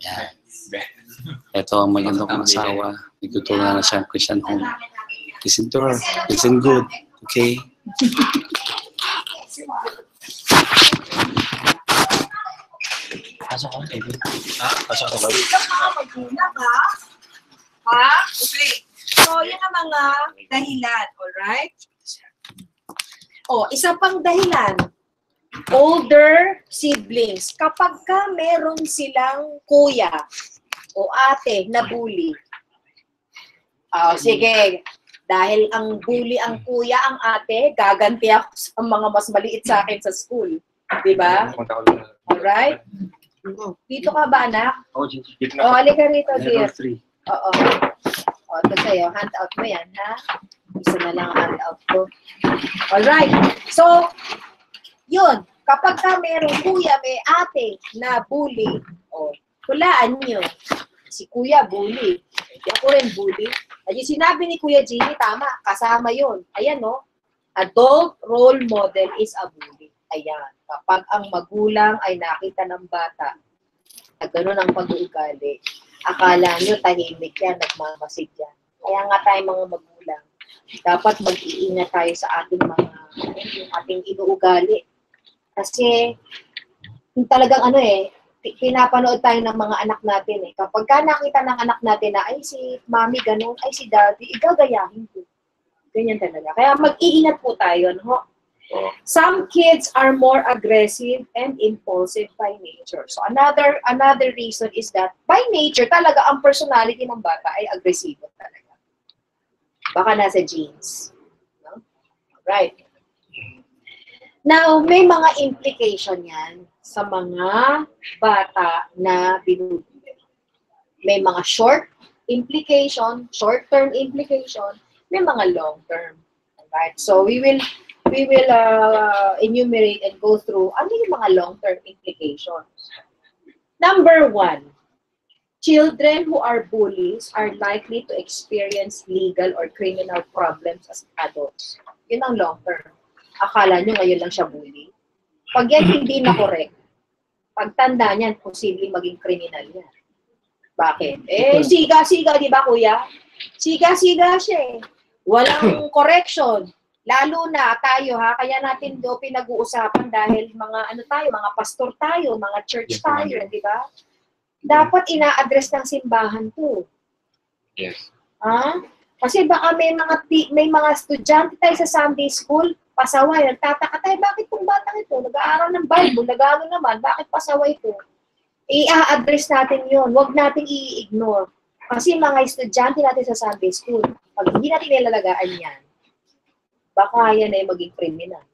Yan. Ito ang magandang kong asawa. Nagtutulungan na siya ang Christian home. Listen to her. Listen good. Okay? Pasok ko, baby. Pasok ko, baby. Ha? Okay. So, yun ang mga dahilan. Alright? Isa pang dahilan. Older siblings. Kapag ka meron silang kuya o ate na bully. Sige. Dahil ang bully ang kuya, ang ate, gaganti ako sa mga mas maliit sa akin sa school. Diba? Alright? Dito ka ba, anak? Halika rito, dear. Oo. Ito sa'yo. Handout mo yan, ha? Isa na lang ang handout ko. Alright. So, yun. Kapag ka merong kuya, may ate na bully, hulaan nyo. Si kuya, bully. Hindi ako rin bully. At yung sinabi ni Kuya Jimmy, tama. Kasama yun. Ayan, no? Adult role model is a bully. Ayan. Kapag ang magulang ay nakita ng bata na gano'n ang pag-uugali, akala nyo tahimik yan, nagmamasid yan. Kaya nga tayo mga magulang, dapat mag-iingat tayo sa ating inuugali. Kasi, talagang pinapanood tayo ng mga anak natin eh. Kapag ka nakita ng anak natin na, ay si mami ganun, ay si daddy, igagayahin ko. Ganyan talaga. Kaya mag-iingat po tayo, no? Some kids are more aggressive and impulsive by nature. So another reason is that by nature talaga ang personality ng bata ay agresibo talaga. Baka nasa genes. No? Right. Now, may mga implication yan sa mga bata na binubuli. May mga short-term implication, may mga long-term. Right? So we will enumerate and go through ano yung mga long-term implications. Number 1, children who are bullies are likely to experience legal or criminal problems as adults. Yun ang long-term. Akala nyo ngayon lang siya bully. Pag yan hindi na correct, pagtanda niyan, posibleng maging criminal yan. Bakit? Siga-siga, di ba kuya? Siga-siga siya eh. Walang correction. Lalo na tayo kaya natin do pinag-uusapan dahil mga mga pastor tayo, mga church tayo, di ba? Dapat ina-address ng simbahan to. Yes. Kasi baka may mga estudyante tayo sa Sunday school, pasaway, nagtataka tayo, bakit tong batang ito, nag-aaral ng Bible, nag-aaral naman, bakit pasaway ito? I-address natin yun, huwag natin i-ignore. Kasi mga estudyante natin sa Sunday school, pag hindi natin nilalagaan yan, baka yan ay maging kriminal.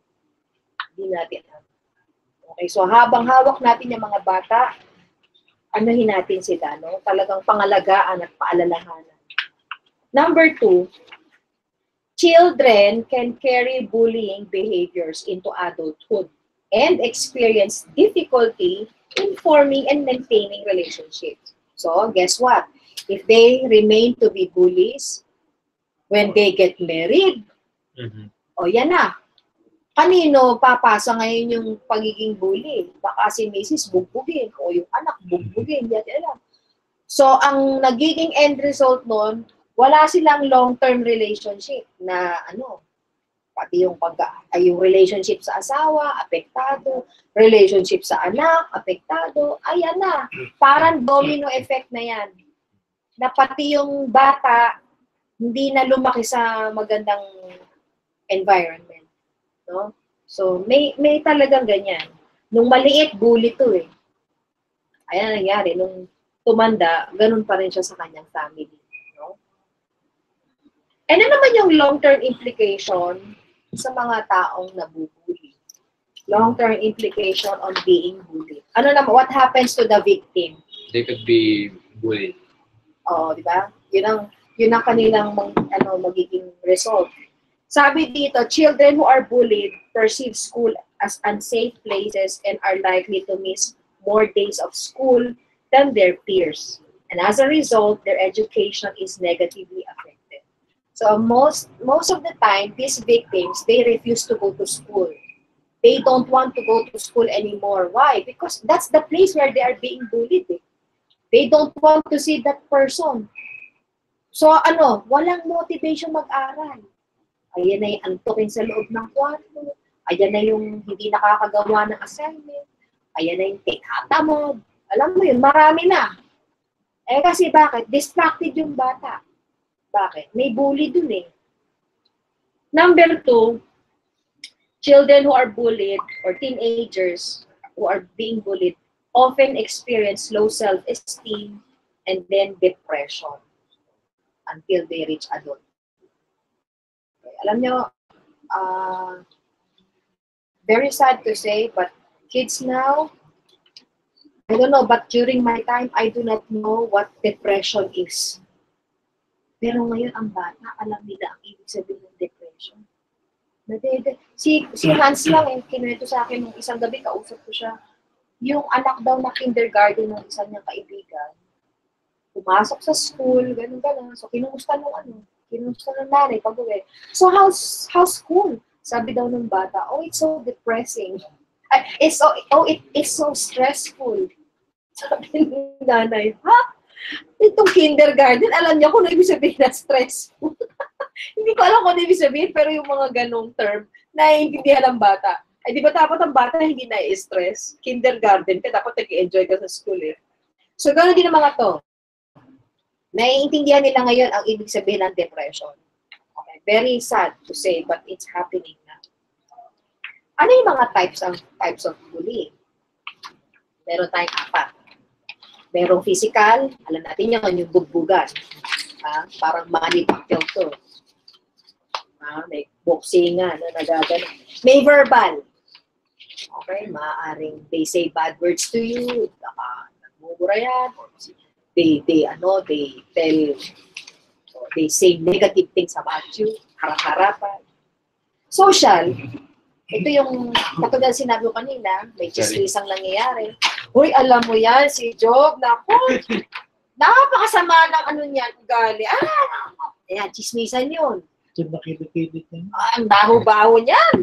Hindi natin. Okay, so habang hawak natin yung mga bata, anuhin natin sila, no? Talagang pangalagaan at paalalahanan. Number 2, children can carry bullying behaviors into adulthood and experience difficulty in forming and maintaining relationships. So, guess what? If they remain to be bullies, when they get married, yan na. Kanino papasa ngayon yung pagiging bully? Baka si Mrs. bugbugin o yung anak bugbugin. Yan. So, ang nagiging end result nun, wala silang long-term relationship na pati yung yung relationship sa asawa, apektado, relationship sa anak, apektado, ayan na. Parang domino effect na yan. Na pati yung bata, hindi na lumaki sa magandang environment. No? So, may talagang ganyan. Nung maliit, bully to eh. Ayan nangyari. Nung tumanda, ganun pa rin siya sa kanyang family. No? And ano naman yung long-term implication sa mga taong nabubuli? Long-term implication on being bullied. Ano naman, what happens to the victim? They could be bullied. Di ba? Yun ang kanilang magiging result. Sabi dito, children who are bullied perceive school as unsafe places and are likely to miss more days of school than their peers. And as a result, their education is negatively affected. So most of the time, these victims, they refuse to go to school. They don't want to go to school anymore. Why? Because that's the place where they are being bullied. They don't want to see that person. So ano, walang motivation mag-aral. Ayan na yung antukin sa loob ng kwarto. Ayan na yung hindi nakakagawa ng assignment. Ayan na yung tinatamad. Alam mo yun, marami na. Eh kasi bakit? Distracted yung bata. Bakit? May bully dun eh. Number 2, children who are bullied or teenagers who are being bullied often experience low self-esteem and then depression until they reach adult. Okay. Alam nyo, very sad to say, but kids now, I don't know, but during my time, I do not know what depression is. Pero ngayon, ang bata, alam nila ang ibig sabihin ng depression. Si Hans lang, kinuwento sa akin nung isang gabi, kausap ko siya. Yung anak daw na kindergarten ng isang niyang kaibigan, pumasok sa school, ganun-ganun. So, kinusta ng nanay pag-uwi. So, how's school? Sabi daw ng bata, oh, it's so depressing. It's so stressful. Sabi ng nanay, ha? Itong kindergarten, alam niya kung ano ibig sabihin na stressful. Hindi ko alam kung ano ibig sabihin, pero yung mga ganong term, naiintindihan ng bata. Ay, di ba dapat ang bata hindi na-stress? Kindergarten ka, dapat nag-enjoy ka sa school eh. So, gano'n din ang mga to. Naiintindihan nila ngayon ang ibig sabihin ng depression. Okay. Very sad to say, but it's happening na. Ano yung mga types of bullying? Meron tayong 4. Merong physical, alam natin yan, yung bugbugan. Parang Manny Pacquiao to. May boxingan na nagagano. May verbal. Okay, maaaring they say bad words to you, nagmumura yan, or they say negative things about you, harap-harapan. Social, ito yung, katulad sinabi ko kanina, may chismisang nangyayari. Uy, alam mo yan, si Job, naku, napakasama ng ano niyan, ugali. Ayan, chismisan yun. Nakikita yan. Ang baho-baho niyan.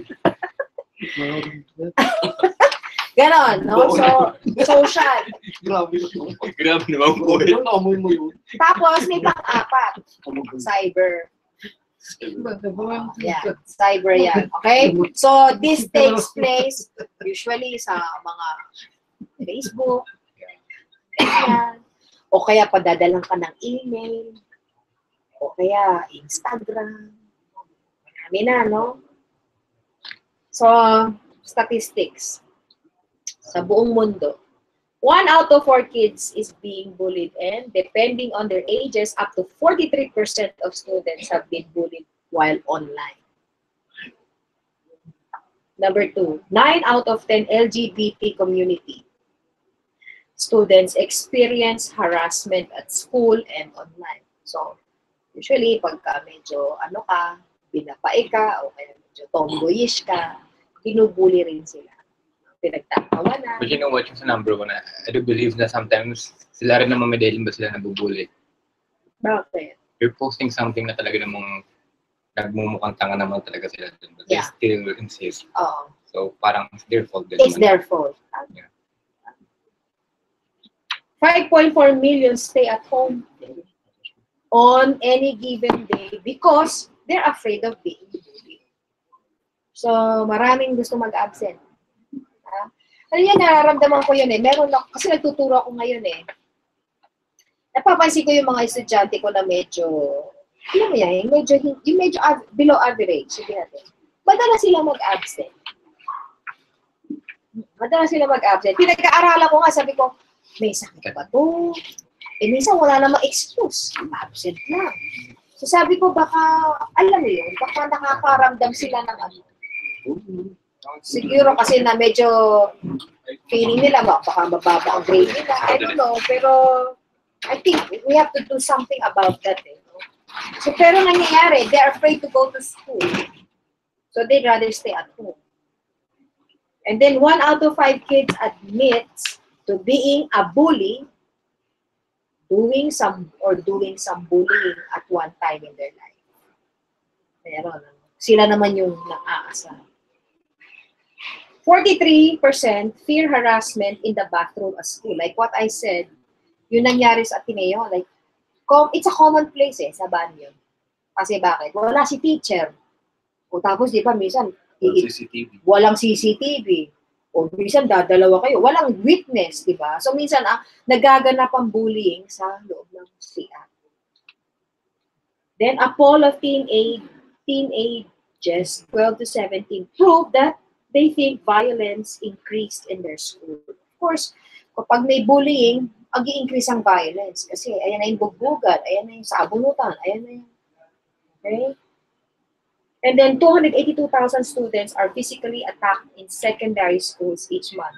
Ganon, no? So, social. Grabe naman po eh. Amoy mo yun. Tapos, may pang-4. Cyber. Yeah, cyber yan. Okay? So, this takes place usually sa mga Facebook, yan, o kaya padadalang ka ng email, o kaya Instagram. Marami na, no? So, statistics. Sa buong mundo, 1 out of 4 kids is being bullied, and depending on their ages, up to 43% of students have been bullied while online. Number 2, 9 out of 10 LGBT community students experience harassment at school and online. So, usually, pagka medyo binapae ka, o kaya medyo tomboyish ka, binubuli rin sila. Pinagtatawa na. But you know what, yung sa number 1, I do believe na sometimes sila rin naman may dahil ba sila nabubuli. Bakit? You're posting something na talaga namang nagmumukhang tanga naman talaga sila dun. But Yeah. they still insist. Oo. So parang it's their fault din. It's naman. their fault. Yeah. 5.4 million stay at home on any given day because they're afraid of being bullied. So, maraming gusto mag-absent. Ano yan, nararamdaman ko yun eh. Meron na, kasi nagtuturo ako ngayon eh. Napapansin ko yung mga estudyante ko na medyo, alam mo yan, yung medyo below average. Sige natin. Madalas sila mag-absent. Pinag-aaralan ko nga, sabi ko, may sakit ba to? Eh, minsan wala namang excuse. Absent lang. So sabi ko, baka, alam mo yun, baka nakakaramdam sila ng ano. Siguro kasi na medyo feeling nila, baka mababa ang grade nila. I don't know, pero I think we have to do something about that. Eh, no? So, pero nangyayari, they're afraid to go to school. So, they'd rather stay at home. And then, 1 out of 5 kids admits to being a bully, doing some bullying at one time in their life. Meron. Sila naman yung nang-aasar. 43% fear harassment in the bathroom at school. Like what I said, Yun nangyari sa Ateneo. Like, it's a common place sa banyo. Kasi bakit? Wala si teacher. O tapos, di ba, minsan, CCTV. walang CCTV. O minsan, dadalawa kayo. Walang witness, di ba? So, minsan, nagaganap ang bullying sa loob ng CR. Then, a poll of teenagers, 12 to 17, proved that they think violence increased in their school. Of course, kapag may bullying, mag-i-increase ang violence. Kasi, ayan na yung bugbugan, ayan na yung sabunutan, ayan na yung... Okay? And then 282,000 students are physically attacked in secondary schools each month.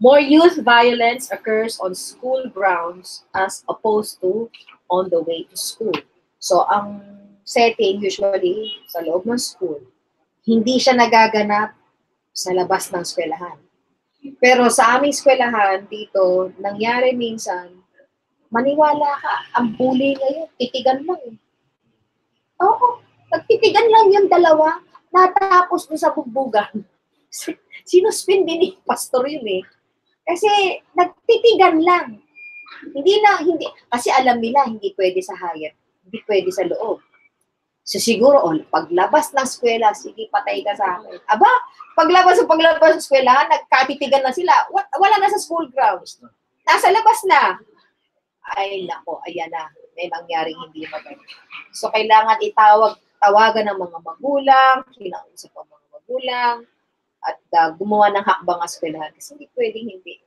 More youth violence occurs on school grounds as opposed to on the way to school. So ang setting usually sa loob ng school, hindi siya nagaganap sa labas ng eskwelahan. Pero sa aming eskwelahan dito, nangyari minsan, maniwala ka, ang bully ngayon, titigan lang eh. Oo, nagtitigan lang yung dalawa, natapos doon sa bugbugan. Sinuspin din ni pastor yun eh. Kasi nagtitigan lang. Hindi, kasi alam nila, hindi pwede sa hayat, hindi pwede sa loob. So siguro, paglabas ng eskwela, sige, patay ka sa akin. Aba, paglabas ng eskwela, nagkatitigan na sila, wala na sa school grounds. Nasa labas na. Ay, nako, ayan na. May nangyaring hindi maganda. So, kailangan tawagan ng mga magulang, kinausap ang mga magulang, at gumawa ng hakbang eskwelahan. Kasi hindi pwedeng hindi.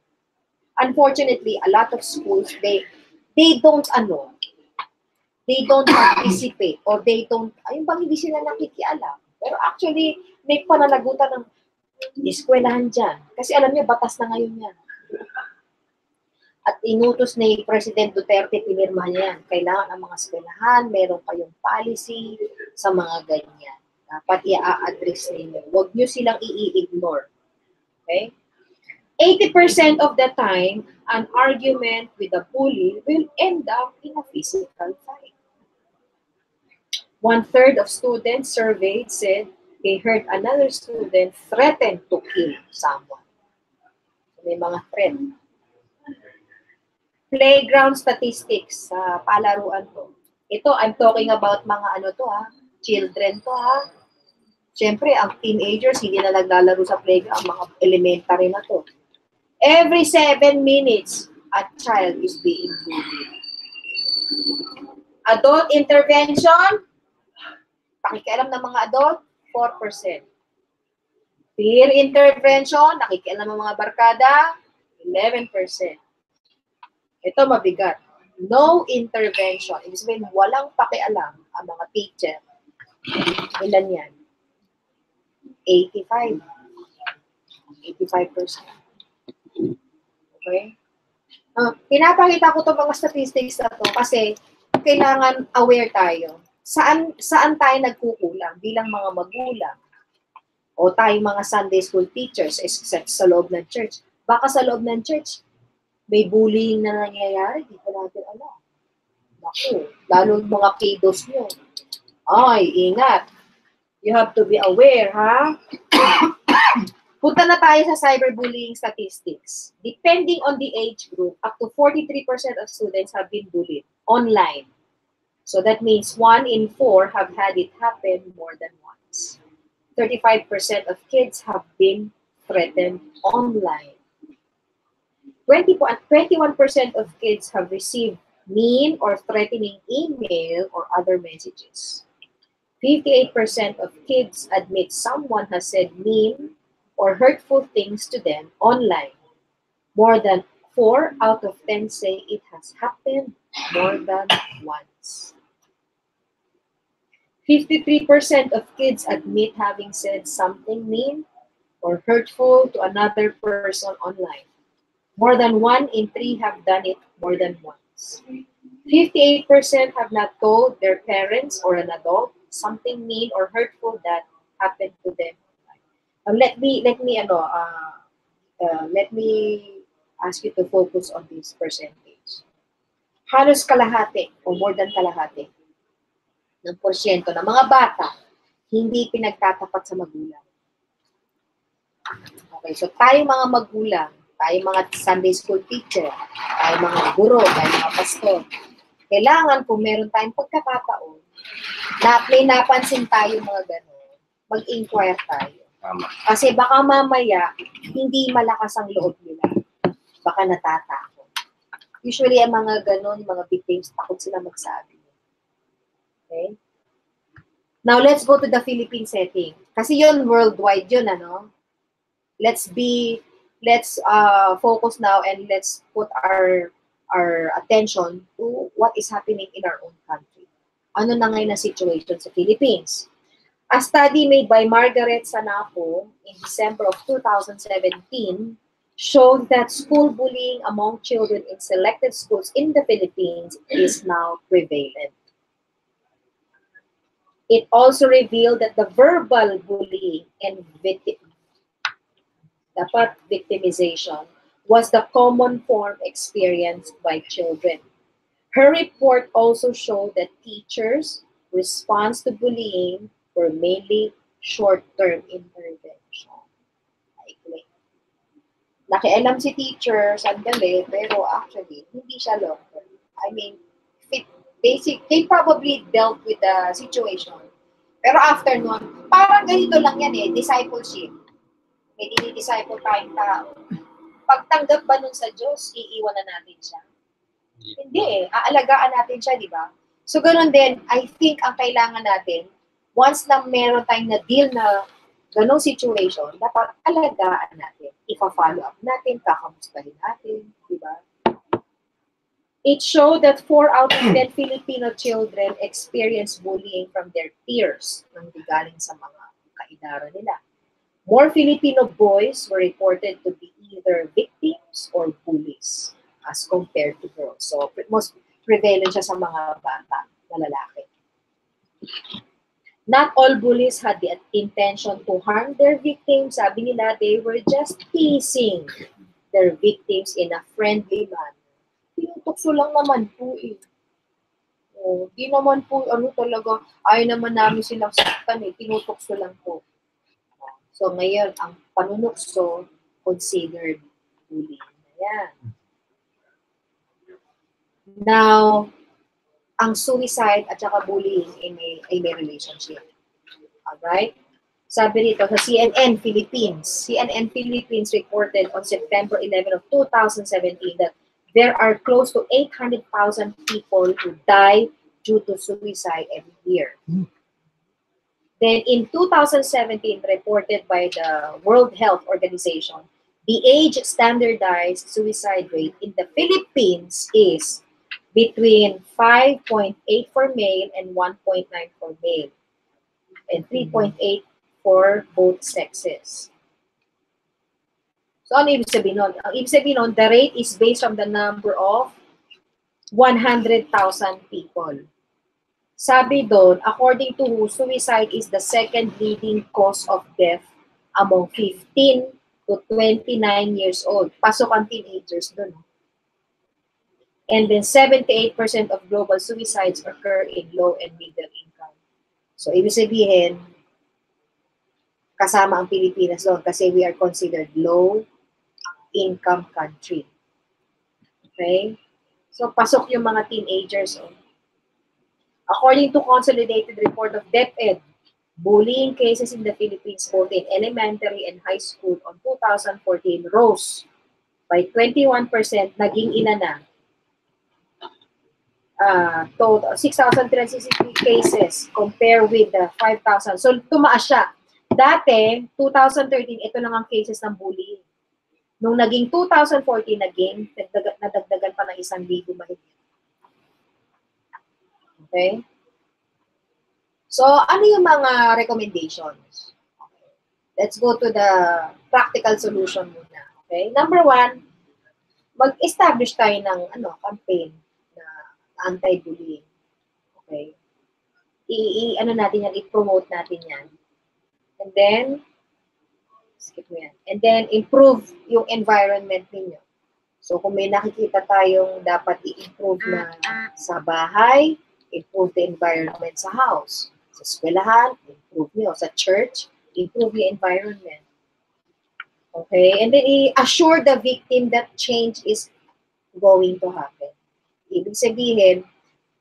Unfortunately, a lot of schools, they don't participate or they don't, ayun bang hindi sila nakikialam. Pero actually, may pananagutan ng eskwelahan dyan. Kasi alam niyo, batas na ngayon yan. At inutos ni President Duterte, pinirma niya yan. Kailangan ang mga eskwelahan, meron kayong policy sa mga ganyan. Dapat i-a-address ninyo. Huwag nyo silang i-ignore. Okay? 80% of the time, an argument with a bully will end up in a physical fight. 1/3 of students surveyed said they heard another student threaten to kill someone. So, may mga threat. Playground statistics sa palaruan to. Ito, I'm talking about mga children to Siyempre, ang teenagers, hindi na naglalaro sa playground, mga elementary na to. Every 7 minutes, a child is being bullied. Adult intervention, pakikialam ng mga adult, 4%. Peer intervention, nakikialam ng mga barkada, 11%. Ito mabigat. No intervention. Ibig sabihin, walang pakialam ang mga teacher. Ilan yan? 85%. Okay? Pinapakita ko itong mga statistics na to kasi kailangan aware tayo. Saan tayo nagkukulang bilang mga magulang o tayong mga Sunday school teachers sa loob ng church. Baka sa loob ng church, may bullying na nangyayari, di ko natin alam. Naku, lalo mga kiddos nyo. Ay, ingat. You have to be aware, ha? Punta na tayo sa cyberbullying statistics. Depending on the age group, up to 43% of students have been bullied online. So that means 1 in 4 have had it happen more than once. 35% of kids have been threatened online. 21% of kids have received mean or threatening email or other messages. 58% of kids admit someone has said mean or hurtful things to them online. More than 4 out of 10 say it has happened more than once. 53% of kids admit having said something mean or hurtful to another person online. More than 1 in 3 have done it more than once. 58% have not told their parents or an adult something mean or hurtful that happened to them. Let me ask you to focus on this percentage. Halos kalahati o more than kalahati ng porsyento ng mga bata hindi pinagtatapat sa magulang. Okay, so tayo mga magulang, tayo mga Sunday school teacher, tayo mga guro, tayo mga pastor, kailangan kung meron tayong pagkakataon, na may napansin tayo mga gano'n, mag-inquire tayo. Tama. Kasi baka mamaya, hindi malakas ang loob nila. Baka natatakot. Usually, ang mga gano'n, mga victims, takot sila magsabi. Okay? Now, let's go to the Philippine setting. Kasi yun, worldwide yun, ano? Let's focus now and let's put our attention to what is happening in our own country. Ano na ngayon na situation sa Philippines? A study made by Margaret Sanaco in December of 2017 showed that school bullying among children in selected schools in the Philippines is now prevalent. It also revealed that the verbal bullying and victimization was the common form experienced by children. Her report also showed that teachers' response to bullying were mainly short-term intervention. Nakialam si teacher, sandali, pero actually, hindi siya long-term. I mean, they probably dealt with the situation. Pero after nun, parang ganito lang yan eh, discipleship. May dinidisciple tayong tao. Pagtanggap ba nun sa Diyos, iiwan na natin siya? Hindi eh. Aalagaan natin siya, di ba? So, ganun din, I think ang kailangan natin, once na meron tayong na-deal na ganung situation, dapat alagaan natin. Ipa-follow up natin, kakamustahin natin, di ba? It showed that 4 out of 10 Filipino children experience bullying from their peers nang galing sa mga kaedara nila. More Filipino boys were reported to be either victims or bullies as compared to girls. So, most prevalent siya sa mga bata na lalaki. Not all bullies had the intention to harm their victims. Sabi nila, they were just teasing their victims in a friendly manner. Tinutukso lang naman po eh. Oh, di naman po, talaga, ayaw naman namin silang saktan eh. Tinutukso lang po. So, ngayon, ang panunukso considered bullying. Ayan. Now, ang suicide at saka bullying ay may relationship. Alright? Sabi rito sa CNN Philippines reported on September 11 of 2017 that there are close to 800,000 people who die due to suicide every year. Then in 2017, reported by the World Health Organization, the age standardized suicide rate in the Philippines is between 5.8 for male and 1.9 for male, and 3.8 for both sexes. So ano ibig sabihin nun? Ang ibig sabihin nun, the rate is based on the number of 100,000 people. Sabi doon, according to WHO, suicide is the second leading cause of death among 15 to 29 years old. Pasok ang teenagers doon. And then 78% of global suicides occur in low and middle income. So, ibig sabihin, kasama ang Pilipinas doon kasi we are considered low income country. Okay? So, pasok yung mga teenagers. According to consolidated report of DepEd, bullying cases in the Philippines both in elementary and high school on 2014 rose by 21%, naging ina na. Total 6,363 cases compare with the 5,000. So, tumaas siya. Dati, 2013, ito lang ang cases ng bullying. Nung naging 2014, nadagdagan pa ng 1,000 mahigit. Okay? So, ano yung mga recommendations? Okay. Let's go to the practical solution muna. Okay? Number 1, mag-establish tayo ng campaign na anti-bullying. Okay? I-promote natin yan. And then, skip mo yan. And then, improve yung environment ninyo. So, kung may nakikita tayong dapat i-improve na sa bahay, improve the environment sa house. Sa eskwelahan, improve nyo. Sa church, improve yung environment. Okay? And then i-assure the victim that change is going to happen. Ibig sabihin,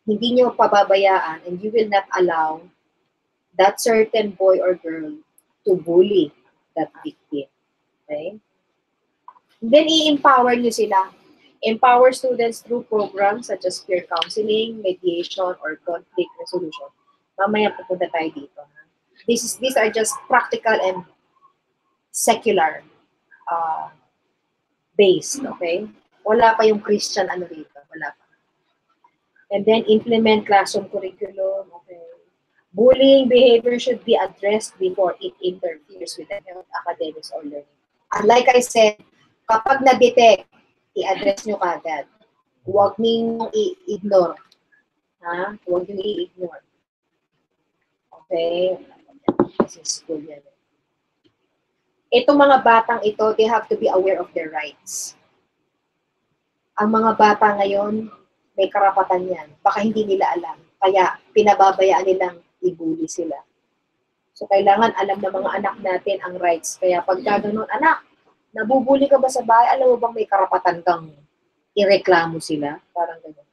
hindi nyo pababayaan and you will not allow that certain boy or girl to bully that victim. Okay? Then i-empower nyo sila. Empower students through programs such as peer counseling, mediation, or conflict resolution. Mamaya pupunta tayo dito. These are just practical and secular based, okay? Wala pa yung Christian ano dito. Wala pa. And then implement classroom curriculum, okay? Bullying behavior should be addressed before it interferes with the health, academics, or learning. And like I said, kapag na-detect, i-address nyo kagad. Huwag ninyong i-ignore. Ha? Huwag nyo i-ignore. Okay? Kasi school yan. Itong mga batang ito, they have to be aware of their rights. Ang mga bata ngayon, may karapatan yan. Baka hindi nila alam. Kaya pinababayaan nilang i-bully sila. So, kailangan alam ng mga anak natin ang rights. Kaya pagka ganun, anak, nabubuli ka ba sa bahay? Alam mo bang may karapatan kang ireklamo sila? Parang ganun.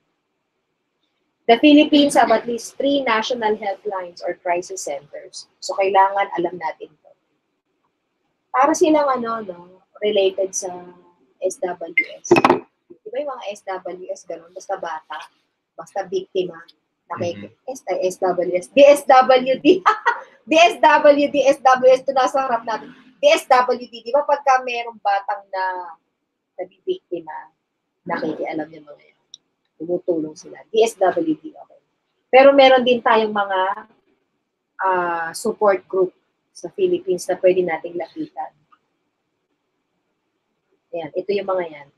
The Philippines have at least 3 national helplines or crisis centers. So, kailangan alam natin ito. Para silang related sa SWS. Di ba yung mga SWS, ganun? Basta bata, basta biktima, SWS, DSWD, DSWD, SWS, ito nasa harap natin. DSWD, di ba pagka merong batang na nabibiktima, nakikialam yung mga yan. Tumutulong sila. DSWD, okay. Pero meron din tayong mga support group sa Philippines na pwede nating lapitan. Ayan, ito yung mga yan.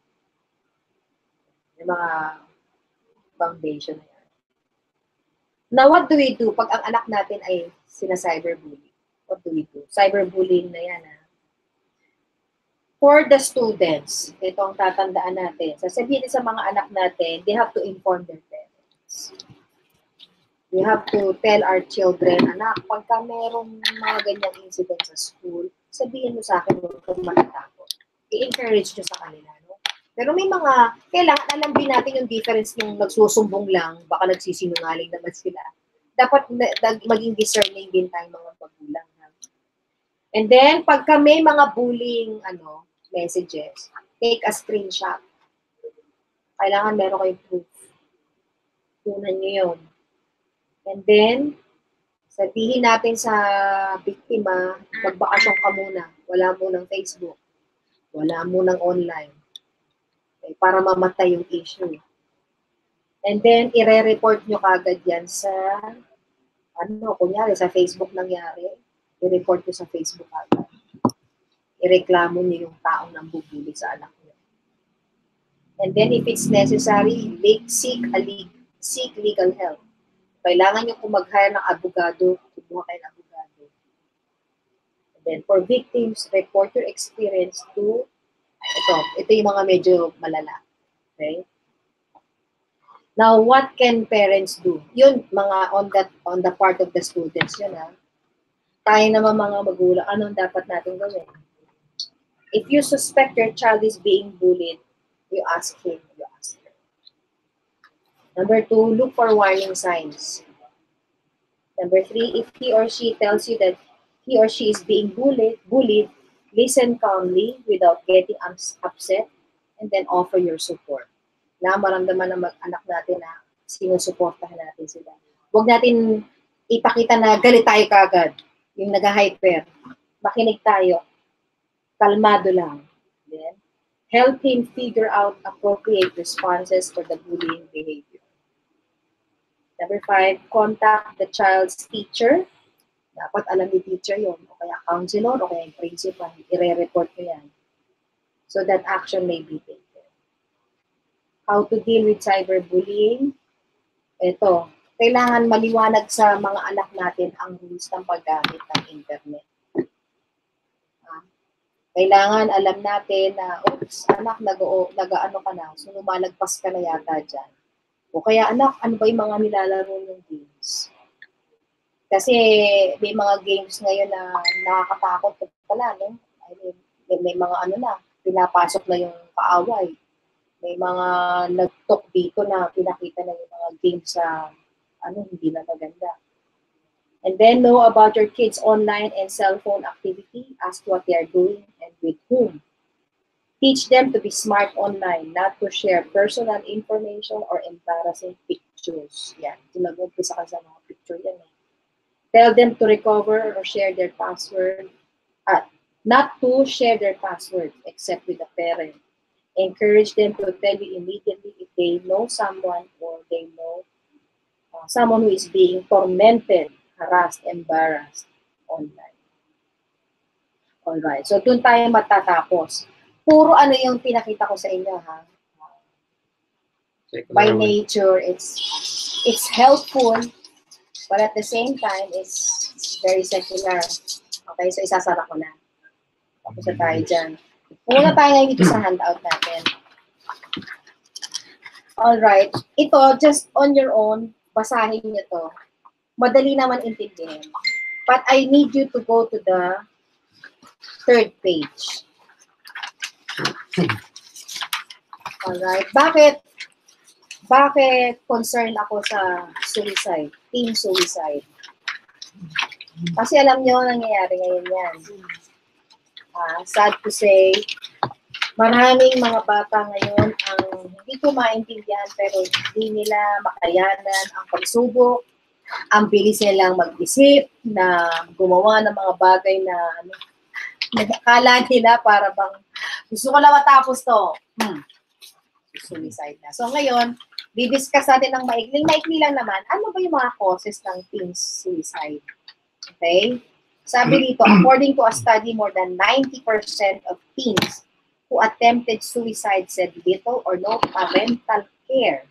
Yung mga foundation na yan. Now, what do we do pag ang anak natin ay sina-cyberbully? What do we do? Cyberbullying na yan, ha? For the students, ito ang tatandaan natin. Sasabihin sa mga anak natin, they have to inform their parents. We have to tell our children, anak, pagka merong mga ganyang incident sa school, sabihin mo sa akin, huwag kang matatakot. I-encourage nyo sa kanila, no? Pero may mga, kailangan alam din natin yung difference ng nagsusumbong lang, baka nagsisinungaling naman sila. Dapat maging discerning din tayong mga magulang. And then, pagka may mga bullying messages, take a screenshot. Kailangan meron kayong proof. Tunan nyo yun. And then, sabihin natin sa biktima, magbakasyon ka muna. Wala mo ng Facebook. Wala mo ng online. Okay, para mamatay yung issue. And then, ire-report nyo kagad yan sa, kunyari, sa Facebook nangyari. I-report nyo sa Facebook agad. Ireklamo nyo yung taong nambubuli sa anak nyo. And then, if it's necessary, seek legal help. Kailangan nyo kung mag-hire ng abogado, kumuha kayo ng abogado. And then, for victims, report your experience to, ito yung mga medyo malala. Okay? Now, what can parents do? Yun, mga on the part of the students, yun ha. Tayo naman mga magulang, anong dapat natin gawin? If you suspect your child is being bullied, you ask him, you ask her. Number 2, look for warning signs. Number 3, if he or she tells you that he or she is being bullied, listen calmly without getting upset, and then offer your support. Na maramdaman ng anak natin na sinusuportahan natin sila. Huwag natin ipakita na galit tayo kagad, yung nag-hyper. Makinig tayo. Kalmado lang. Then, help him figure out appropriate responses for the bullying behavior. Number 5, contact the child's teacher. Dapat alam ni teacher yun, o kaya counselor, o kaya principal. I-report ko yan. So that action may be taken. How to deal with cyberbullying? Ito, kailangan maliwanag sa mga anak natin ang rules ng paggamit ng internet. Kailangan alam natin na, oops, anak, nag-ano ka na, so lumalagpas ka na yata dyan. O kaya, anak, ano ba yung mga nilalaro ng games? Kasi may mga games ngayon na nakakatakot pala, no? I mean, may mga ano na, pinapasok na yung kaaway. May mga nag-talk dito na pinakita na yung mga games sa hindi na maganda. And then know about your kids' online and cell phone activity. Ask what they are doing and with whom. Teach them to be smart online, not to share personal information or embarrassing pictures. Yan, mag-umpisa ka sa mga picture yan. Tell them to recover or share their password. Not to share their password except with a parent. Encourage them to tell you immediately if they know someone or they know someone who is being tormented, harassed, embarrassed online. Alright, so dun tayo matatapos. Puro ano yung pinakita ko sa inyo, ha? By nature, it's helpful, but at the same time, it's very secular. Okay, so isasara ko na. Tapos na tayo dyan. Muna tayo ngayon dito sa handout natin. Alright, ito, just on your own, basahin nyo to. Madali naman intindihin. But I need you to go to the 3rd page. Alright, bakit concerned ako sa suicide, teen suicide? Kasi alam nyo, nangyayari ngayon yan. Sad to say, maraming mga bata ngayon ang hindi ko maintindihan pero hindi nila makayanan ang pagsubok. Ang bilis nilang mag-isip na gumawa ng mga bagay na nakakala nila para bang gusto ko na matapos to. Suicide na. So ngayon, didiscuss natin ng maikli lang naman, ano ba yung mga causes ng teen suicide? Okay? Sabi dito, according to a study, more than 90% of teens who attempted suicide said little or no parental care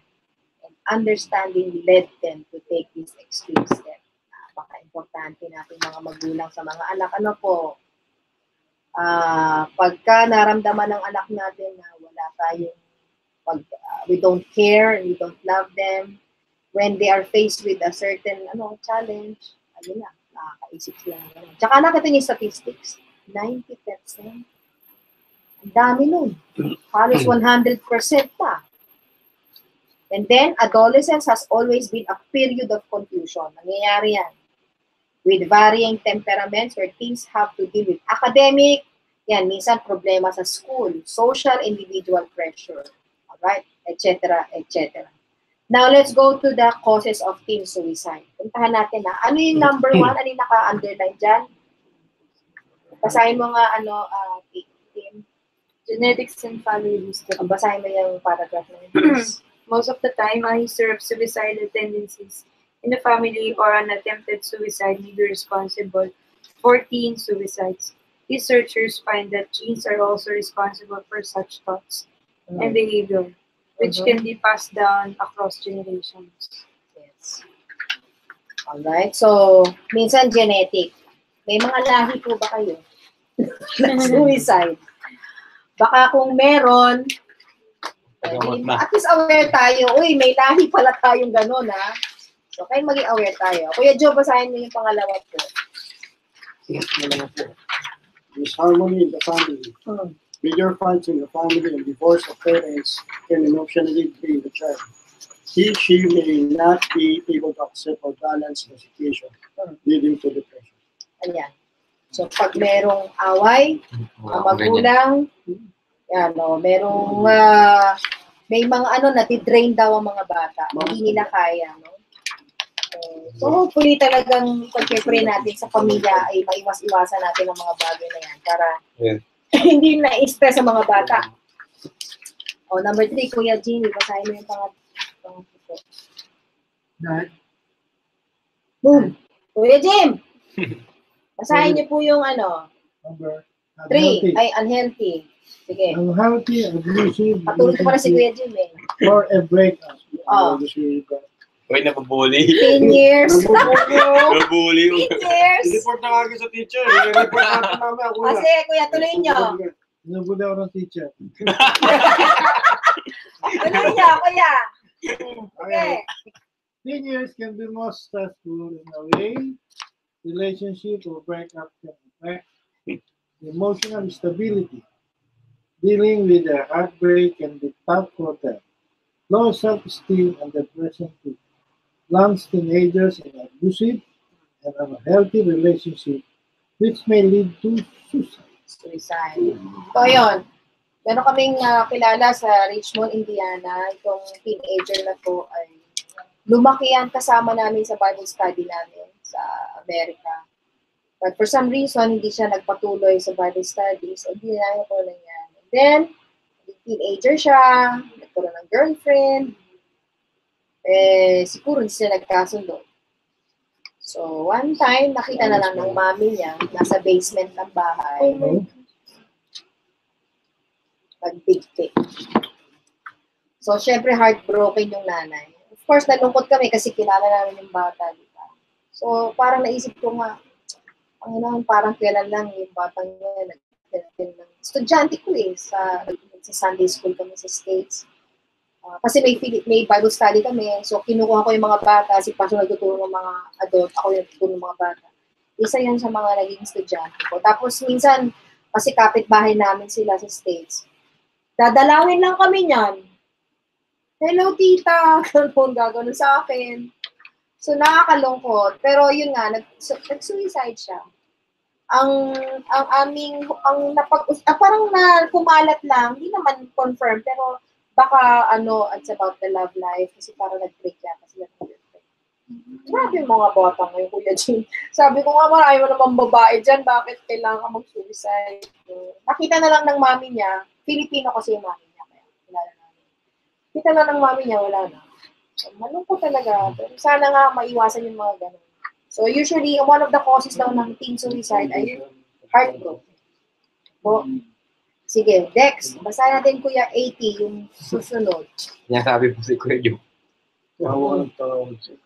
and understanding led them to take this extreme step. Napaka-importante natin mga magulang sa mga anak. Ano po, pagka naramdaman ng anak natin na wala tayong, we don't care, we don't love them, when they are faced with a certain challenge, ayun na, nakakaisip sila. Tsaka nakita niyo yung statistics, 90%. Ang dami nun. Halos 100% pa. And then, adolescence has always been a period of confusion. Nangyayari yan. With varying temperaments where teens have to deal with academic, yan, minsan problema sa school, social, individual pressure, alright, etc., etc. Now, let's go to the causes of teen suicide. Puntahan natin na. Ano yung number 1? Ano yung naka-underline dyan? Basahin mo nga, Tim. Genetics and family history. Basahin mo yung paragraph na yun. Most of the time, a history of suicidal tendencies in the family or an attempted suicide may be responsible for teen suicides. Researchers find that genes are also responsible for such thoughts and behavior, which can be passed down across generations. Yes. Alright, so, minsan genetic. May mga lahi po ba kayo? Suicide. Baka kung meron, at least aware tayo. Uy, may lahi pala tayong gano'n, ha? So, kaya maging aware tayo. Kuya Joe, basahin mo yung pangalawa po. Disharmony in the family. Major fights in the family and divorce of parents can emotionally drain the child. She may not be able to accept or balance the situation, leading to depression. Ayan. So, pag merong away, ang magulang, yan, merong, may mga natidrain daw ang mga bata. Hindi nila kaya, no? So, hopefully talagang pag-pray natin sa pamilya ay maiwas-iwasan natin ang mga bagay na yan para hindi na-stress ang mga bata. Number 3, Kuya Jimmy, basahin mo yung pangatlo. Boom! Kuya Jim! Basahin niyo po yung Number 3, ay unhealthy. Sige. Unhealthy, abusive, Patulog ko pala si Kuya Jim or a breakup. Uy, napabuli. 10 years. Napabuli. 10 years. I-report na kagad sa teacher. I-report natin namin ako. Kasi, Kuya, tuloy niyo. Nabuli ako ng teacher. Tuloy niyo, Kuya. Okay. 10 years can be most stressful in a way. Relationship or breakup can affect Emotional stability. Dealing with a heartbreak can be tough for them. Low self-esteem and depression too. Plunge teenagers in abusive and unhealthy relationship which may lead to suicide. Suicide. So, yun. Meron kaming kilala sa Richmond, Indiana. Itong teenager na to ay lumaki yan kasama namin sa Bible study namin sa Amerika. But for some reason, hindi siya nagpatuloy sa Bible studies. So, hindi na ko lang yan. And then, teenager siya, nagkaroon ng girlfriend. Siguro hindi sila nagkasundo. So, one time, nakita na lang ng mami niya, nasa basement ng bahay. Pag-big-pick. So, syempre, heartbroken yung nanay. Of course, nalungkot kami kasi kilala namin yung bata, di ba? So, parang naisip ko nga, parang kailan lang yung batang niya, estudyante ko sa Sunday school kami sa States. Kasi may Bible study kami, so kinukuha ko yung mga bata, si Pastor nagtuturo ng mga adult, ako yung nagtuturo ng mga bata. Isa yan sa mga naging estudyante ko. Tapos minsan, kasi kapitbahay namin sila sa States, dadalawin lang kami niyan. Hello, tita! Ganun, gagawin sa akin. So, nakakalungkot. Pero yun nga, nag-suicide siya. Parang na kumalat lang, hindi naman confirmed, pero baka it's about the love life kasi parang nag-break yata sila ng girlfriend. Grabe yung mga bata ngayon, Kuya Jim. Sabi ko nga, marami mo naman babae dyan, bakit kailangan ka mag-suicide? Nakita na lang ng mami niya, Filipino kasi yung mami niya, kaya kilala namin. Kita na ng mami niya, wala na. So, malungkot talaga, pero sana nga maiwasan yung mga ganun. So usually, one of the causes daw ng teen suicide ay heartbroken. Sige, Dex, basahin natin Kuya 80 yung susunod. Yan sabi po si Kuya Jum.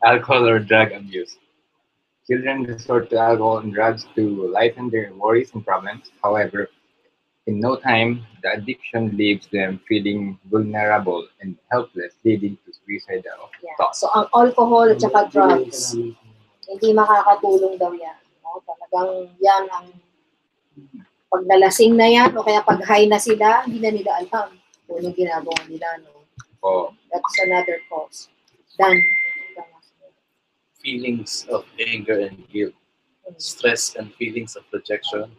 Alcohol or drug abuse. Children resort to alcohol and drugs to lighten their worries and problems. However, in no time, the addiction leaves them feeling vulnerable and helpless, leading to suicidal thoughts. So ang alcohol at saka drugs, hindi makakatulong daw yan. No? Talagang yan ang pag nalasing na yan o kaya pag high na sila, hindi na nila alam kung anong ginagawa nila. No? Oh. That's another cause. Dan. Feelings of anger and guilt, stress and feelings of rejection,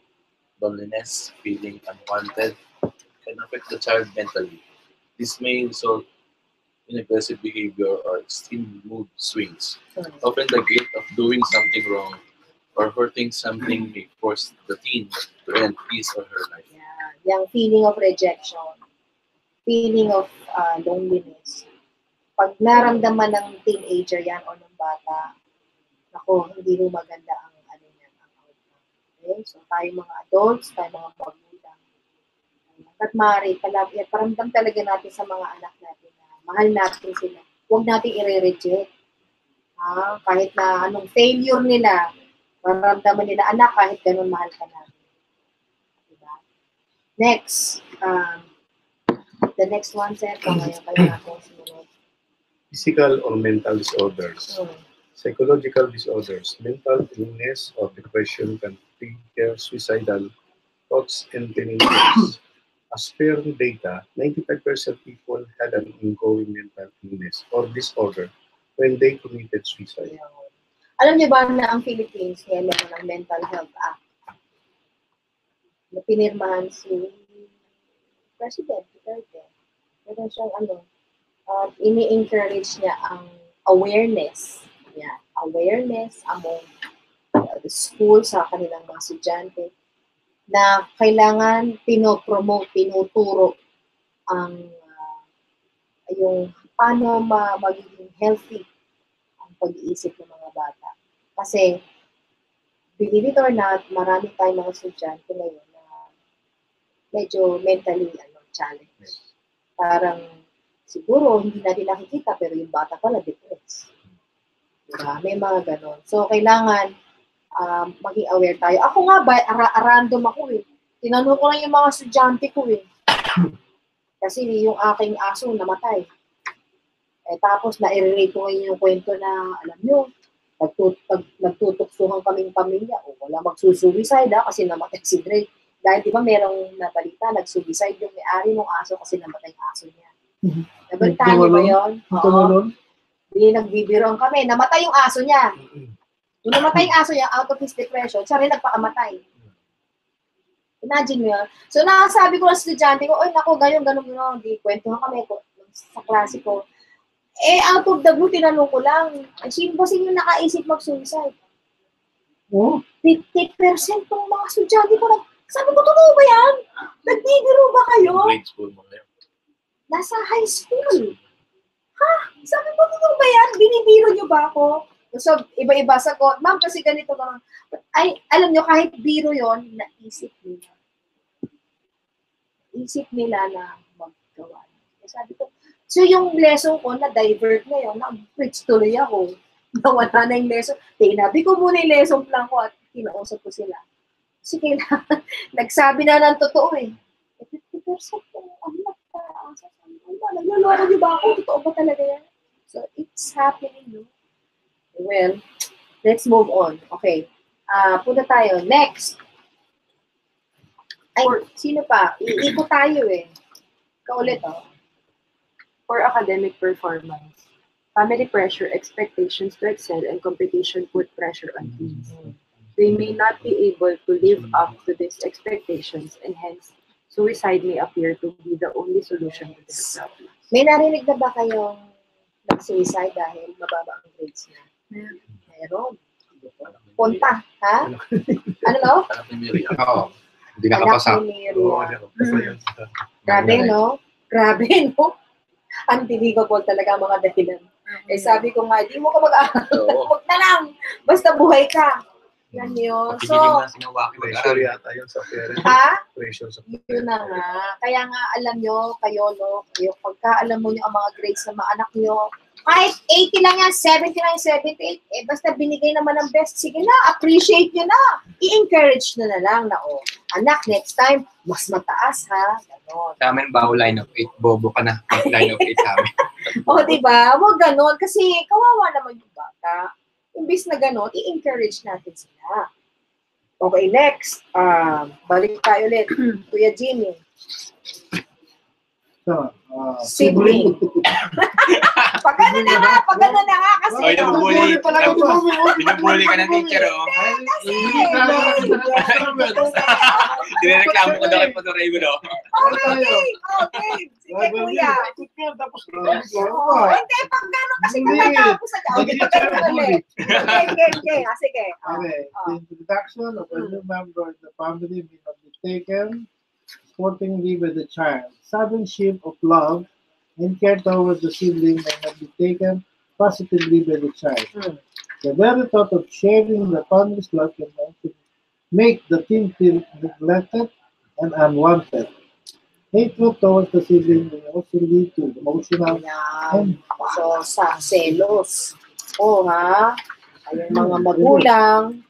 loneliness, feeling unwanted, can affect the child mentally. This may result in aggressive behavior or extreme mood swings. Often the guilt of doing something wrong or hurting something may force the teen to end his or her life. Yeah, yung feeling of rejection, feeling of loneliness. Pag naramdaman ng teenager yan o ng bata, ako, hindi rin maganda ang yan, ang outcome. Okay? So tayo mga adults, tayo mga magulang. At maaari, paramdam talaga natin sa mga anak natin na mahal natin sila. Huwag natin i-reject. Kahit na anong failure nila, maramdaman nila, anak, kahit ganun, mahal ka natin. Diba? Next, the next one, sir, ngayon kayo natin sinunod. Physical or mental disorders. Psychological disorders. Mental illness or depression can trigger suicidal thoughts in teenagers. As per data, 95% people had an ongoing mental illness or disorder when they committed suicide. Alam niyo ba na ang Philippines meron ng Mental Health Act na pinirmahan si President Duterte. Meron siyang ini-encourage niya ang awareness. Yeah, awareness among the school sa kanilang mga estudyante na kailangan pinopromote, pinuturo ang yung paano magiging healthy ang pag-iisip ng mga bata. Kasi, believe it or not, marami tayong mga estudyante ngayon na medyo mentally challenged. Parang siguro hindi natin nakikita pero yung bata pala depressed. Diba? May mga ganon. So, kailangan maging aware tayo. Ako nga ba, random ako eh. Tinanong ko lang yung mga estudyante ko eh. Kasi yung aking aso namatay. Tapos na-relate ko ngayon yung kwento na, alam nyo, nagtutuksuhan kaming pamilya. O wala magsusuicide kasi namatay si Drake. Dahil di ba merong nabalita, nag-suicide yung may-ari ng aso kasi namatay yung aso niya. Nabalitaan niyo ba yun? Oo. Hindi, nagbibiroan kami. Namatay yung aso niya. Yung namatay yung aso niya, out of his depression, siya rin nagpakamatay. Imagine mo yun. So, nakasabi ko lang sa estudyante ko, oy, naku, ganyan, di kwentuhan kami sa klase ko. Out of the blue, tinanong ko lang, sino ba sino nakaisip mag-suicide? 50% ng mga estudyante ko, sabi ko, totoo ba yan? Nagbibiro ba kayo? Grade school mo ngayon. Nasa high school. Ha? Sabi ko, totoo ba yan? Binibiro niyo ba ako? So, iba-iba sagot. Ma'am, kasi ganito naman. Ay, alam nyo, kahit biro yon, naisip nila. Isip nila na maggawa. Sabi ko, so yung lesson ko, na-divert ngayon, na-preach tuloy ako. Nawala na yung lesson. Tinabi ko muna yung lesson plan ko at kinausap ko sila. Sige lang. Nagsabi na ng totoo eh. 50% ko, nagluloko niyo ba ako? Totoo ba talaga yan? So, it's happening, no? Well, let's move on. Okay. Punta tayo. Next. Ay, sino pa? Iiko tayo eh. Kaulit, oh. For academic performance, family pressure, expectations to excel, and competition put pressure on teens. They may not be able to live up to these expectations, and hence, suicide may appear to be the only solution to their problems. May narinig na ba kayong nag-suicide dahil mababa ang grades niya? Meron. Punta, ha? Ano no? Anak ni Miriam. Oo. Hindi Anak nakapasa. ni Miriam. Grabe, no? Grabe, no? Unbelievable talaga ang mga dahilan. Sabi ko nga, di mo ka mag-aaral. Huwag na lang. Basta buhay ka. Yan yun. So, Pressure yata yun sa parents. ha? Pressure sa Yun na nga. Kaya nga, alam nyo, kayo, no? Kayo, pagka alam mo nyo ang mga grades ng mga anak nyo, kahit 80 lang yan, 79, 78, basta binigay naman ng best, sige na, appreciate nyo na. I-encourage nyo na lang na, anak, next time, mas mataas, ha? Ganon. Sa amin, bawal line of 8. Bobo ka na. Line of 8 sa amin. Diba? Huwag ganon. Kasi kawawa naman yung bata. Imbis na ganon, i-encourage natin sila. Okay, next. Balik tayo ulit. Kuya Jimmy. Sibling. Pagano na nga kasi. Oy, nabubuli ka ng teacher, oh. Dinereklamo ko daw kay Pato Raymo, no? Okay. Sige, kuya. Hindi, pag gano'n kasi katatapos sa Okay, sige. Okay, the introduction of a new member of the family may not be taken sportingly with the child. Sudden shift of love and care towards the sibling may not be taken positively by the child. The very thought of sharing the family's love can also make the teen feel neglected and unwanted. Hatred towards the sibling may also lead to emotional and So, sa selos. Ha? Ayun mga magulang,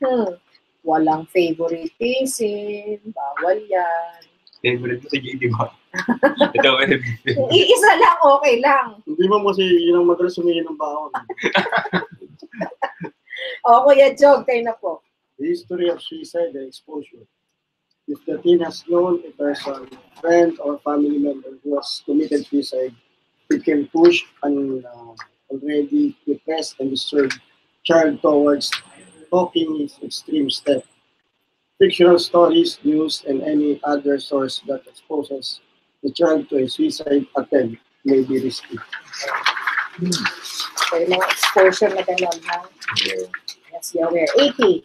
walang favoritism, bawal yan. Favorite mo sa GD ba? Ito, Iisa lang, okay lang. Hindi mo kasi yun ang madalas humingi ng baon. Kuya Jog, kayo na po. The history of suicide and exposure. If the teen has known a person, friend, or family member who has committed suicide, it can push an already depressed and disturbed child towards taking his extreme step. Fictional stories, news, and any other source that exposes the child to a suicide attempt may be risky. Kaya mga exposure na gano'n, ha? Let's be aware. 80.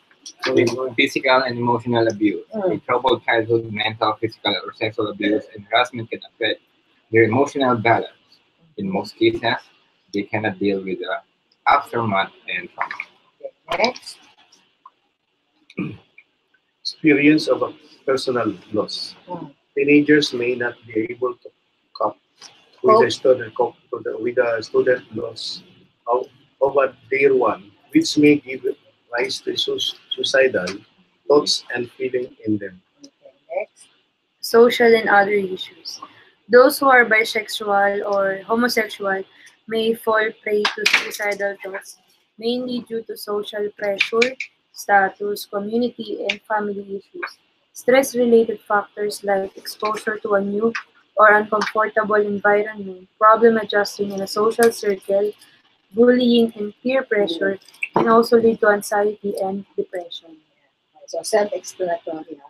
Physical and emotional abuse. A troubled childhood, mental, physical, or sexual abuse and harassment can affect their emotional balance. In most cases, they cannot deal with the aftermath and trauma. Next. Experience of a personal loss. Teenagers may not be able to cope with the student loss of a dear one, which may give rise to suicidal thoughts and feeling in them. Next. Social and other issues. Those who are bisexual or homosexual may fall prey to suicidal thoughts, mainly due to social pressure, status, community, and family issues. Stress-related factors like exposure to a new or uncomfortable environment, problem adjusting in a social circle, bullying, and peer pressure can also lead to anxiety and depression. So, self-explanatory. Ha?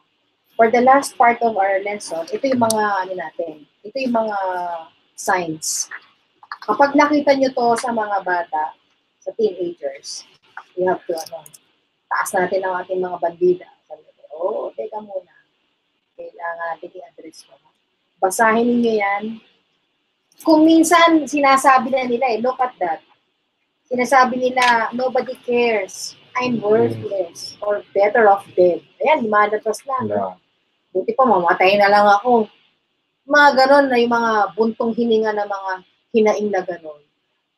For the last part of our lesson, ito yung mga, ano natin, ito yung mga signs. Kapag nakita nyo to sa mga bata, sa teenagers, you have to, taas natin ang ating mga bandila. Sabi ko, teka muna. Kailangan natin i-address ko. Basahin ninyo yan. Kung minsan, sinasabi na nila look at that. Sinasabi nila, nobody cares. I'm worthless. Or better off dead. Ayan, lumalatas lang. Yeah. Buti pa, mamatay na lang ako. Mga ganon na yung mga buntong hininga na mga hinaing na ganon.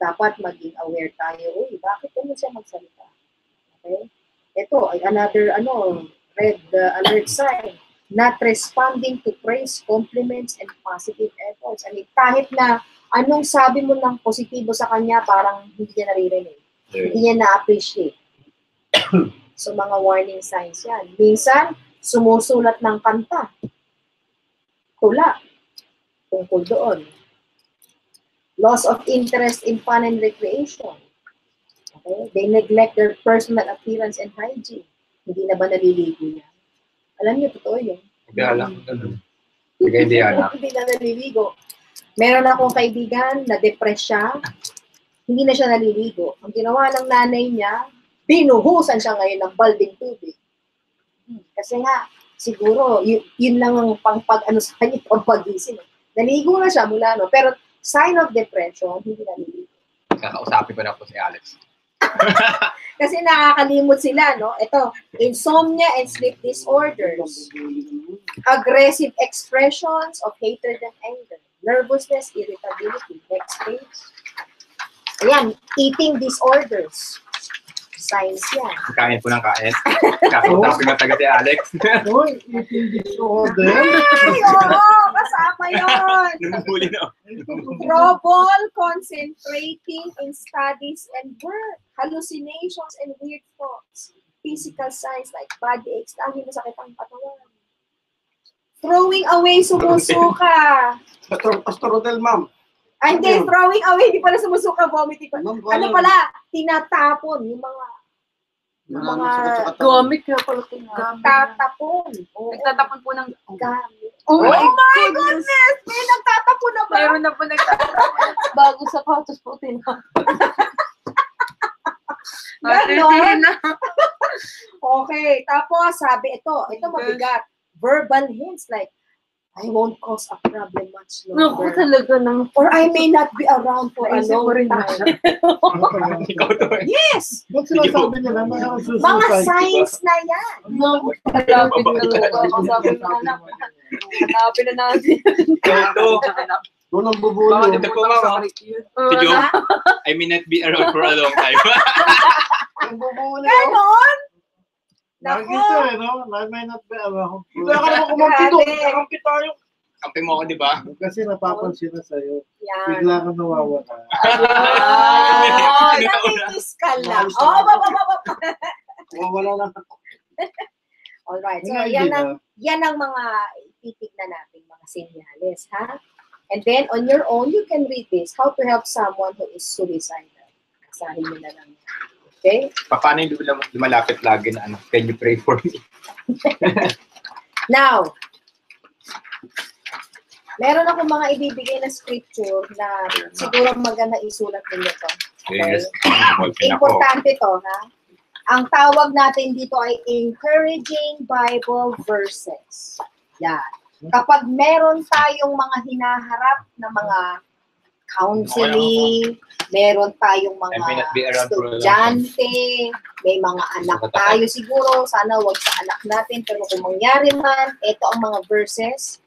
Dapat maging aware tayo. Uy, bakit ano siya magsalita? Okay? Ito ay another, red alert sign. Not responding to praise, compliments, and positive efforts. I mean, kahit na anong sabi mo ng positibo sa kanya, parang hindi niya naririnig. Hindi niya na-appreciate. So, mga warning signs yan. Minsan, sumusulat ng kanta. Tula. Tungkol doon. Loss of interest in fun and recreation. Okay? They neglect their personal appearance and hygiene. Hindi na ba naliligo yan? Alam niyo, totoo yun. Hindi na naliligo. Meron akong kaibigan na depressed siya. Hindi na siya naliligo. Ang ginawa ng nanay niya, binuhusan siya ngayon ng balding tubig. Kasi nga, siguro, yun lang ang pang-pag-ano sa kanya, pang-pagising. Naligo na siya mula, Pero sign of depression, hindi naliligo. Kakausapin ko na po si Alex. Kasi nakakalimot sila, Ito, insomnia and sleep disorders. Aggressive expressions of hatred and anger. Nervousness, irritability. Next page. Ayan, eating disorders. Signs yan. Kain po ng kain. Kakausapin mo taga si Alex. Uy, eating disorder. Ay, oo, kasama yun. Namumuli na. Trouble concentrating in studies and work. Hallucinations and weird thoughts. Physical signs like body aches. Lagi masakit ang katawan. Throwing away sumusuka. Pastor Rodel, ma'am. Ay, hindi. Throwing away. Hindi pala sumusuka. Vomiting pa. Ano pala? Tinatapon. Yung mga Gamit kaya pala tinatapon. tatapon. Oo. Nagtatapon po ng Gamit. Oh my goodness! May nagtatapon na ba? Meron na po nagtatapon. Bago sapatos po tinatapon. Ganon. Okay. Tapos, sabi ito mabigat. Verbal hints like, I won't cause a problem much Naku, longer. talaga nang... Or I may not be around for a Naisip long ko rin time. Ikaw to. Yes! Ba't sinasabi nila mga Mga suicide? signs na yan. Naku, malapit na talaga ako. Sabi mo anak. Hanapin na natin. Ito. Doon ang bubulo. Bakit ito po, mama? Si Joe, I may not be around for a long time. Ang bubulo. Ganon! Lagi Nako! ito I may not be around. Hindi ka naman kumampi doon. Kakampi tayo. Kampi mo ako, di ba? Kasi napapansin na sa'yo. Yan. Bigla kang nawawala. Oh, nakikis ka lang. Oh, Wala lang. Alright, so Hindi yan ang mga titignan natin, mga senyales, ha? And then, on your own, you can read this. How to help someone who is suicidal. Basahin mo na lang. Okay? Paano yung lumalapit lagi na can you pray for me? Now, meron ako mga ibibigay na scripture na siguro maganda isulat ninyo to. Yes. Importante to, ha? Ang tawag natin dito ay encouraging Bible verses. Yan. Kapag meron tayong mga hinaharap na mga counseling, meron tayong mga estudyante, may mga anak tayo siguro, sana wag sa anak natin, pero kung mangyari man, ito ang mga verses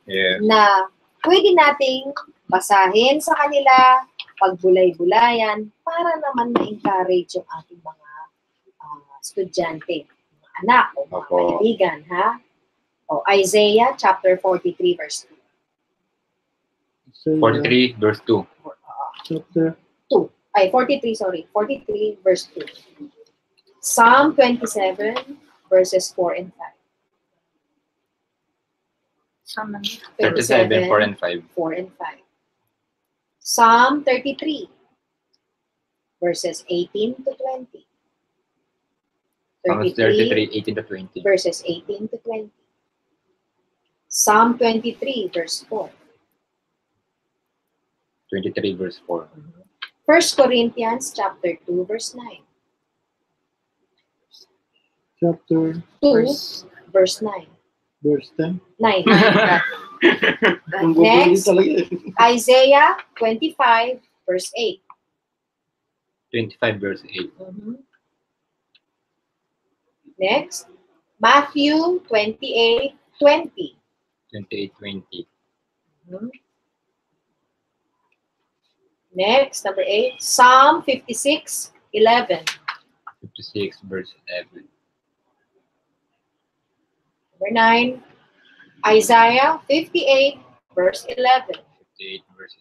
na pwede nating basahin sa kanila, pagbulay-bulayan, para naman ma-encourage yung ating mga estudyante, mga anak o mga kaibigan, ha? O, Isaiah chapter 43 verse 2. 43 verse 2. Chapter 2. Ay, 43, sorry. 43 verse 2. Psalm 27 verses 4 and 5. Sama. 37, 4 and 5. 4 and 5. Psalm 33, verses 18 to 20. Psalms 33, 18 to 20. verses 18 to 20. Psalm 23, verse 4. 23 verse 4. 1 Corinthians chapter 2, verse 9. Chapter 2, verse 9. verse 10. 9. Ang bubuli Next. talaga eh. Isaiah 25, verse 8. 25 verse 8. Next, Matthew 28, 20. 28, 20. Next, number 8, Psalm 56, 11. 56 verse 11. Number 9, Isaiah 58, verse 11. 58 verse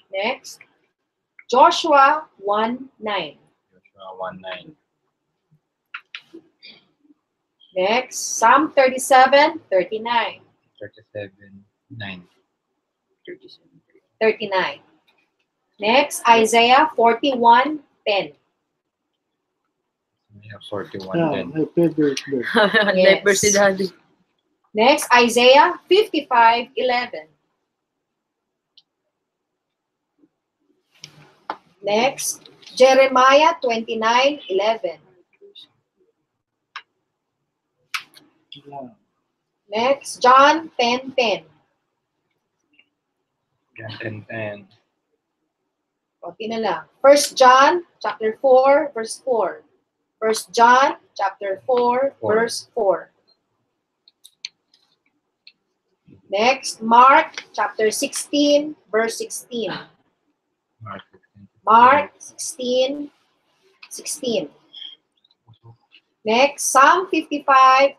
11. Next, Joshua 1, 9. Joshua 1, 9. Next, Psalm 37, 39. 37, 9. 39. Next, Isaiah 41, 10. We have 41 Yeah, 10. my favorite verse. Yes. Never si Daddy. Next, Isaiah 55, 11. Next, Jeremiah 29, 11. Yeah. Next, John 10, 10. John 10, 10. Konti na lang. 1 John chapter 4, verse 4. 1 John chapter 4, verse 4. Next, Mark chapter 16, verse 16. Mark 16. Mark 16, 16. Next, Psalm 55,